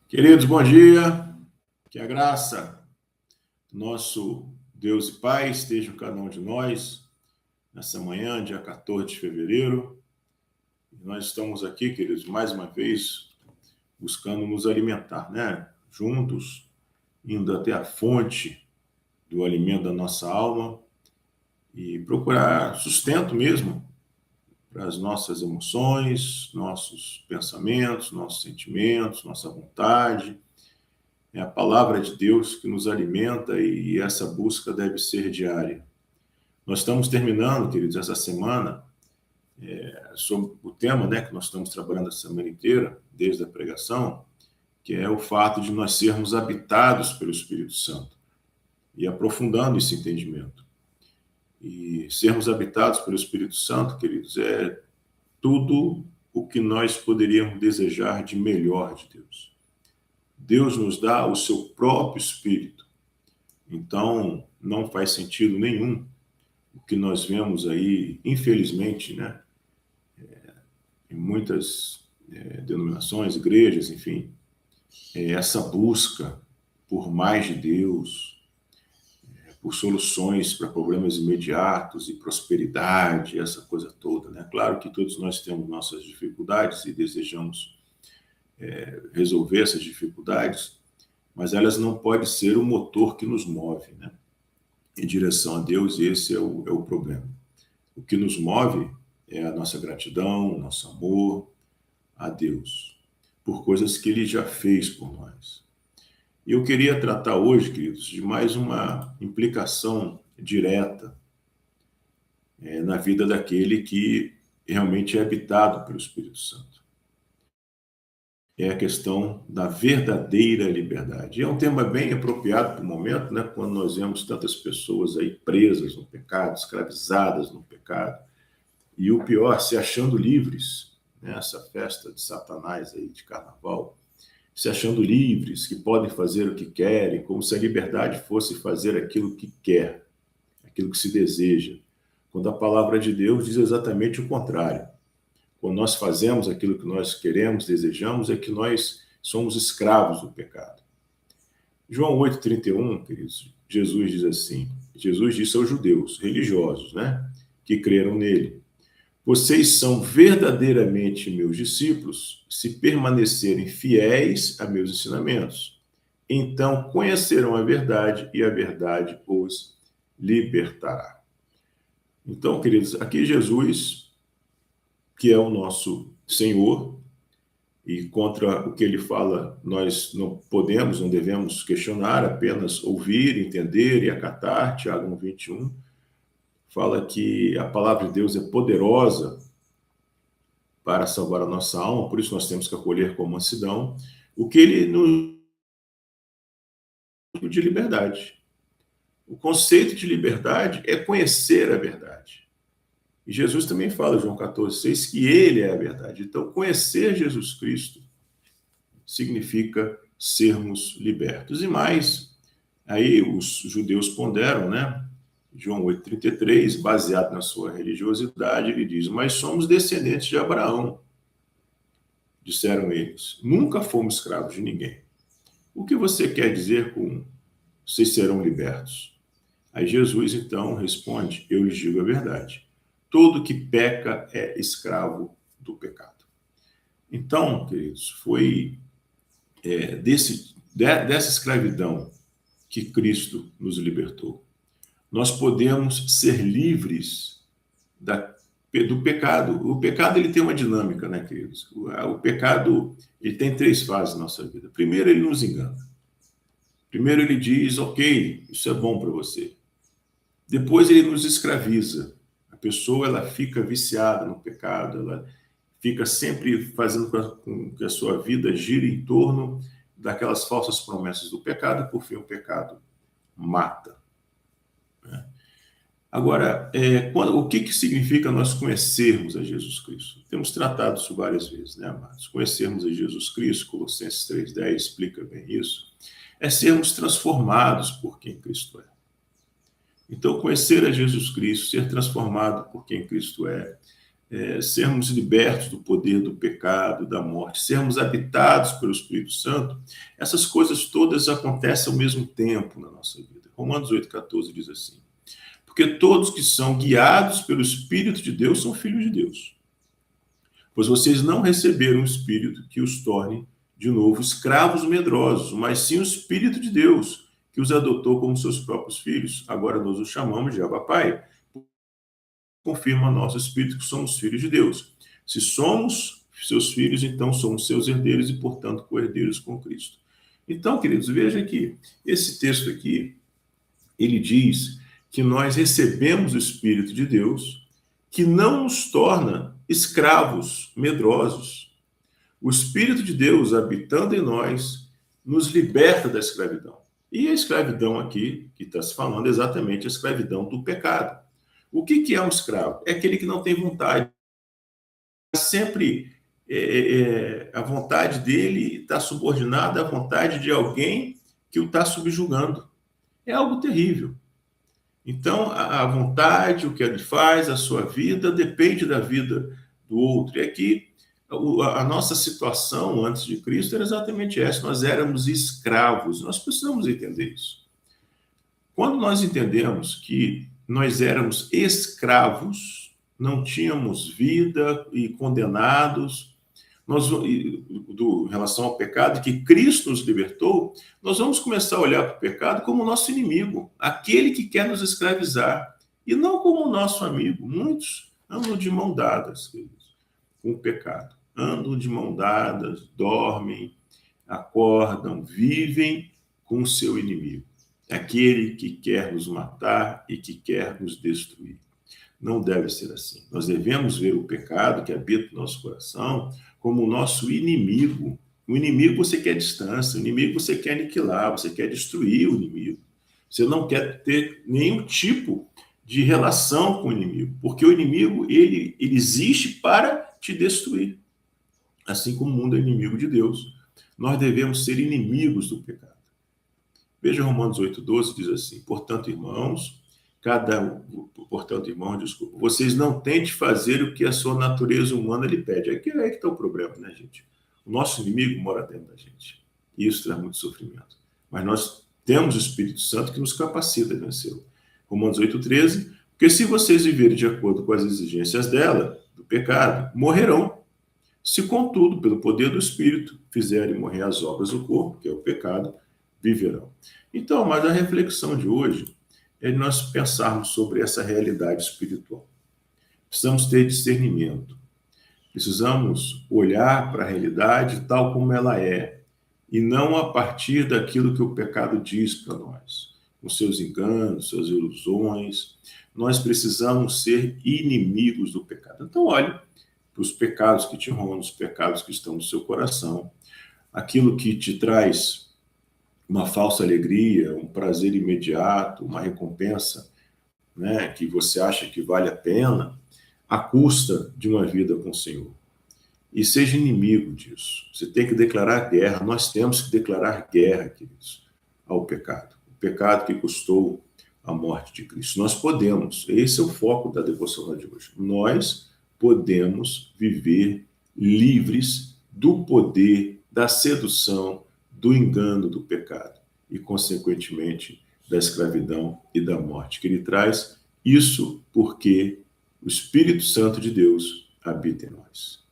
Queridos, bom dia. Que a graça do nosso Deus e Pai esteja com cada um de nós nessa manhã, dia 14 de fevereiro. Nós estamos aqui, queridos, mais uma vez buscando nos alimentar, né? Juntos, indo até a fonte do alimento da nossa alma e procurar sustento mesmo para as nossas emoções, nossos pensamentos, nossos sentimentos, nossa vontade. É a palavra de Deus que nos alimenta e essa busca deve ser diária. Nós estamos terminando, queridos, essa semana sobre o tema, né, que nós estamos trabalhando a semana inteira, desde a pregação, que é o fato de nós sermos habitados pelo Espírito Santo e aprofundando esse entendimento. E sermos habitados pelo Espírito Santo, queridos, é tudo o que nós poderíamos desejar de melhor de Deus. Deus nos dá o seu próprio Espírito. Então, não faz sentido nenhum o que nós vemos aí, infelizmente, né, em muitas denominações, igrejas, enfim, essa busca por mais de Deus, por soluções para problemas imediatos e prosperidade, essa coisa toda, né? Claro que todos nós temos nossas dificuldades e desejamos resolver essas dificuldades, mas elas não podem ser o motor que nos move, né, em direção a Deus, e esse é o problema. O que nos move é a nossa gratidão, o nosso amor a Deus, por coisas que Ele já fez por nós. E eu queria tratar hoje, queridos, de mais uma implicação direta na vida daquele que realmente é habitado pelo Espírito Santo. É a questão da verdadeira liberdade. E é um tema bem apropriado para o momento, né, quando nós vemos tantas pessoas aí presas no pecado, escravizadas no pecado, e o pior, se achando livres, nessa festa de Satanás aí de carnaval, se achando livres, que podem fazer o que querem, como se a liberdade fosse fazer aquilo que quer, aquilo que se deseja, quando a palavra de Deus diz exatamente o contrário. Quando nós fazemos aquilo que nós queremos, desejamos, é que nós somos escravos do pecado. João 8,31, queridos, Jesus diz assim, Jesus disse aos judeus religiosos, né, que creram nele: vocês são verdadeiramente meus discípulos se permanecerem fiéis a meus ensinamentos. Então conhecerão a verdade e a verdade os libertará. Então, queridos, aqui Jesus, que é o nosso Senhor, e contra o que ele fala, nós não podemos, não devemos questionar, apenas ouvir, entender e acatar. Tiago 1,21 fala que a palavra de Deus é poderosa para salvar a nossa alma, por isso nós temos que acolher com mansidão o que ele nos dá de liberdade. O conceito de liberdade é conhecer a verdade. E Jesus também fala, João 14,6, que ele é a verdade. Então, conhecer Jesus Cristo significa sermos libertos. E mais, aí os judeus ponderam, né? João 8,33, baseado na sua religiosidade, ele diz: mas somos descendentes de Abraão. Disseram eles: nunca fomos escravos de ninguém. O que você quer dizer com vocês serão libertos? Aí Jesus, então, responde: eu lhes digo a verdade. Todo que peca é escravo do pecado. Então, queridos, foi dessa escravidão que Cristo nos libertou. Nós podemos ser livres do pecado. O pecado ele tem uma dinâmica, né, queridos? O pecado ele tem 3 fases na nossa vida. Primeiro, ele nos engana. Primeiro, ele diz: ok, isso é bom para você. Depois, ele nos escraviza. A pessoa ela fica viciada no pecado, ela fica sempre fazendo com que a sua vida gire em torno daquelas falsas promessas do pecado. Por fim, o pecado mata. Agora, o que significa nós conhecermos a Jesus Cristo? Temos tratado isso várias vezes, né, amados? Conhecermos a Jesus Cristo, Colossenses 3,10 explica bem isso, é sermos transformados por quem Cristo é. Então, conhecer a Jesus Cristo, ser transformado por quem Cristo é sermos libertos do poder do pecado, da morte, sermos habitados pelo Espírito Santo, essas coisas todas acontecem ao mesmo tempo na nossa vida. Romanos 8,14 diz assim: porque todos que são guiados pelo Espírito de Deus são filhos de Deus. Pois vocês não receberam um espírito que os torne de novo escravos medrosos, mas sim o Espírito de Deus, que os adotou como seus próprios filhos. Agora nós os chamamos de Abba Pai. Confirma nosso espírito que somos filhos de Deus. Se somos seus filhos, então somos seus herdeiros e, portanto, co-herdeiros com Cristo. Então, queridos, veja que esse texto aqui, ele diz que nós recebemos o Espírito de Deus, que não nos torna escravos medrosos. O Espírito de Deus, habitando em nós, nos liberta da escravidão. E a escravidão aqui, que está se falando, é exatamente a escravidão do pecado. O que é um escravo? É aquele que não tem vontade. Sempre a vontade dele está subordinada à vontade de alguém que o está subjugando. É algo terrível. Então, a vontade, o que ele faz, a sua vida, depende da vida do outro. E aqui, a nossa situação antes de Cristo era exatamente essa. Nós éramos escravos. Nós precisamos entender isso. Quando nós entendemos que nós éramos escravos, não tínhamos vida e condenados, em relação ao pecado, que Cristo nos libertou, nós vamos começar a olhar para o pecado como nosso inimigo, aquele que quer nos escravizar, e não como nosso amigo. Muitos andam de mão dadas, queridos, com o pecado. Andam de mão dadas, dormem, acordam, vivem com o seu inimigo. Aquele que quer nos matar e que quer nos destruir. Não deve ser assim. Nós devemos ver o pecado que habita no nosso coração como o nosso inimigo. O inimigo você quer distância, o inimigo você quer aniquilar, você quer destruir o inimigo. Você não quer ter nenhum tipo de relação com o inimigo, porque o inimigo ele existe para te destruir. Assim como o mundo é inimigo de Deus, nós devemos ser inimigos do pecado. Veja Romanos 8,12, diz assim: portanto, irmãos, vocês não tentem fazer o que a sua natureza humana lhe pede. É que está o problema, né, gente? O nosso inimigo mora dentro da gente. E isso traz muito sofrimento. Mas nós temos o Espírito Santo que nos capacita a vencê-lo. Romanos 8,13, porque se vocês viverem de acordo com as exigências dela, do pecado, morrerão. Se, contudo, pelo poder do Espírito, fizerem morrer as obras do corpo, que é o pecado, viverão. Então, mas a reflexão de hoje é nós pensarmos sobre essa realidade espiritual. Precisamos ter discernimento. Precisamos olhar para a realidade tal como ela é, e não a partir daquilo que o pecado diz para nós, com seus enganos, suas ilusões. Nós precisamos ser inimigos do pecado. Então, olhe para os pecados que te rondam, os pecados que estão no seu coração, aquilo que te traz uma falsa alegria, um prazer imediato, uma recompensa, né, que você acha que vale a pena, à custa de uma vida com o Senhor. E seja inimigo disso. Você tem que declarar guerra. Nós temos que declarar guerra, queridos, ao pecado. O pecado que custou a morte de Cristo. Nós podemos, esse é o foco da devocional de hoje. Nós podemos viver livres do poder, da sedução, do engano do pecado e, consequentemente, da escravidão e da morte que ele traz. Isso porque o Espírito Santo de Deus habita em nós.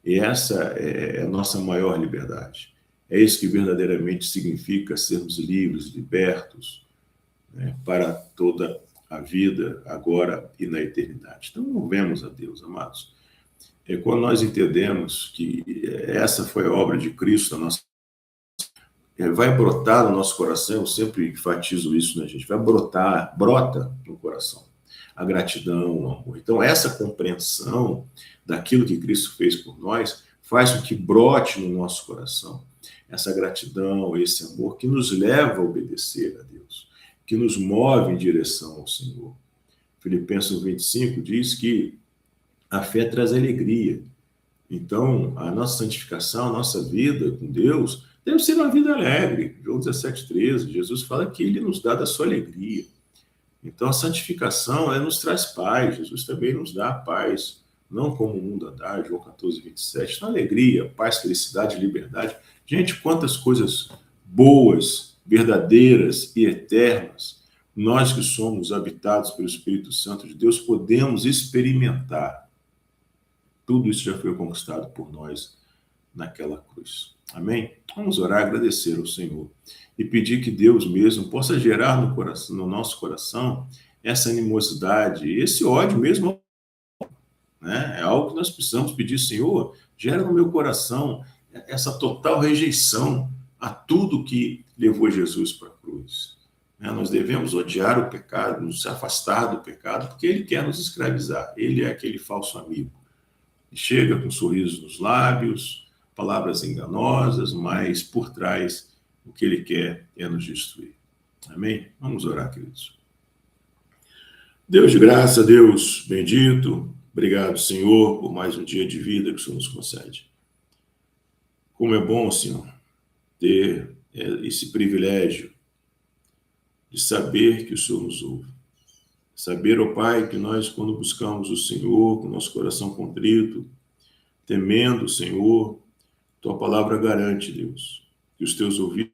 E essa é a nossa maior liberdade. É isso que verdadeiramente significa sermos livres, libertos, né, para toda a vida, agora e na eternidade. Então, louvemos a Deus, amados. Quando nós entendemos que essa foi a obra de Cristo na nossa vai brotar no nosso coração, eu sempre enfatizo isso, né, gente? Vai brotar, brota no coração a gratidão, o amor. Então, essa compreensão daquilo que Cristo fez por nós faz com que brote no nosso coração essa gratidão, esse amor que nos leva a obedecer a Deus, que nos move em direção ao Senhor. Filipenses 25 diz que a fé traz alegria. Então, a nossa santificação, a nossa vida com Deus deve ser uma vida alegre. João 17,13, Jesus fala que ele nos dá da sua alegria. Então, a santificação nos traz paz. Jesus também nos dá a paz não como o mundo andar, João 14, 27, na alegria, paz, felicidade, liberdade. Gente, quantas coisas boas, verdadeiras e eternas nós que somos habitados pelo Espírito Santo de Deus podemos experimentar. Tudo isso já foi conquistado por nós naquela cruz. Amém? Vamos orar, agradecer ao Senhor e pedir que Deus mesmo possa gerar no coração, no nosso coração, essa animosidade, esse ódio mesmo, né? É algo que nós precisamos pedir, Senhor, gera no meu coração essa total rejeição a tudo que levou Jesus para a cruz. Nós devemos odiar o pecado, nos afastar do pecado, porque ele quer nos escravizar. Ele é aquele falso amigo. Chega com um sorriso nos lábios, palavras enganosas, mas por trás o que ele quer é nos destruir. Amém? Vamos orar, queridos. Deus de graça, Deus bendito, obrigado, Senhor, por mais um dia de vida que o Senhor nos concede. Como é bom, Senhor, ter esse privilégio de saber que o Senhor nos ouve. Saber, ó Pai, que nós, quando buscamos o Senhor, com nosso coração contrito, temendo o Senhor, Tua palavra garante, Deus, que os Teus ouvidos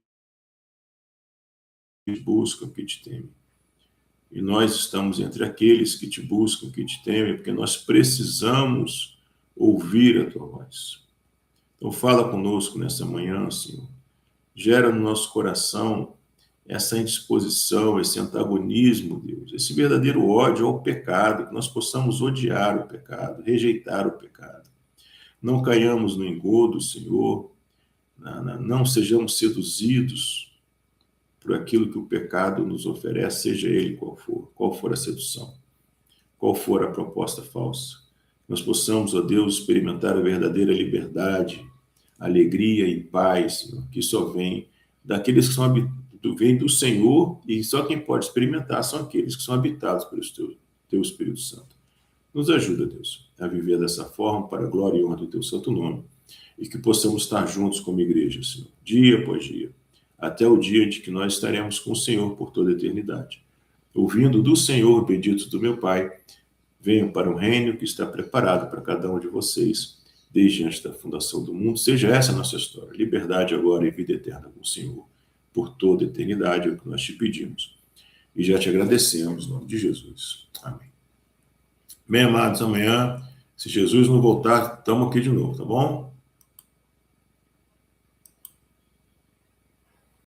buscam, que te temem. E nós estamos entre aqueles que te buscam, que te temem, porque nós precisamos ouvir a Tua voz. Então fala conosco nessa manhã, Senhor. Gera no nosso coração essa indisposição, esse antagonismo, Deus, esse verdadeiro ódio ao pecado, que nós possamos odiar o pecado, rejeitar o pecado. Não caiamos no engodo, Senhor, não sejamos seduzidos por aquilo que o pecado nos oferece, seja ele qual for a sedução, qual for a proposta falsa. Nós possamos, ó Deus, experimentar a verdadeira liberdade, alegria e paz, Senhor, que só vem daqueles que vem do Senhor, e só quem pode experimentar são aqueles que são habitados pelo teu Espírito Santo. Nos ajuda, Deus, a viver dessa forma para a glória e honra do teu santo nome, e que possamos estar juntos como igreja, Senhor, dia após dia, até o dia de que nós estaremos com o Senhor por toda a eternidade. Ouvindo do Senhor, bendito do meu Pai, venham para um reino que está preparado para cada um de vocês, desde antes da fundação do mundo. Seja essa a nossa história, liberdade agora e vida eterna com o Senhor, por toda a eternidade, é o que nós te pedimos. E já te agradecemos, em nome de Jesus. Amém. Bem, amados, amanhã, se Jesus não voltar, estamos aqui de novo, tá bom?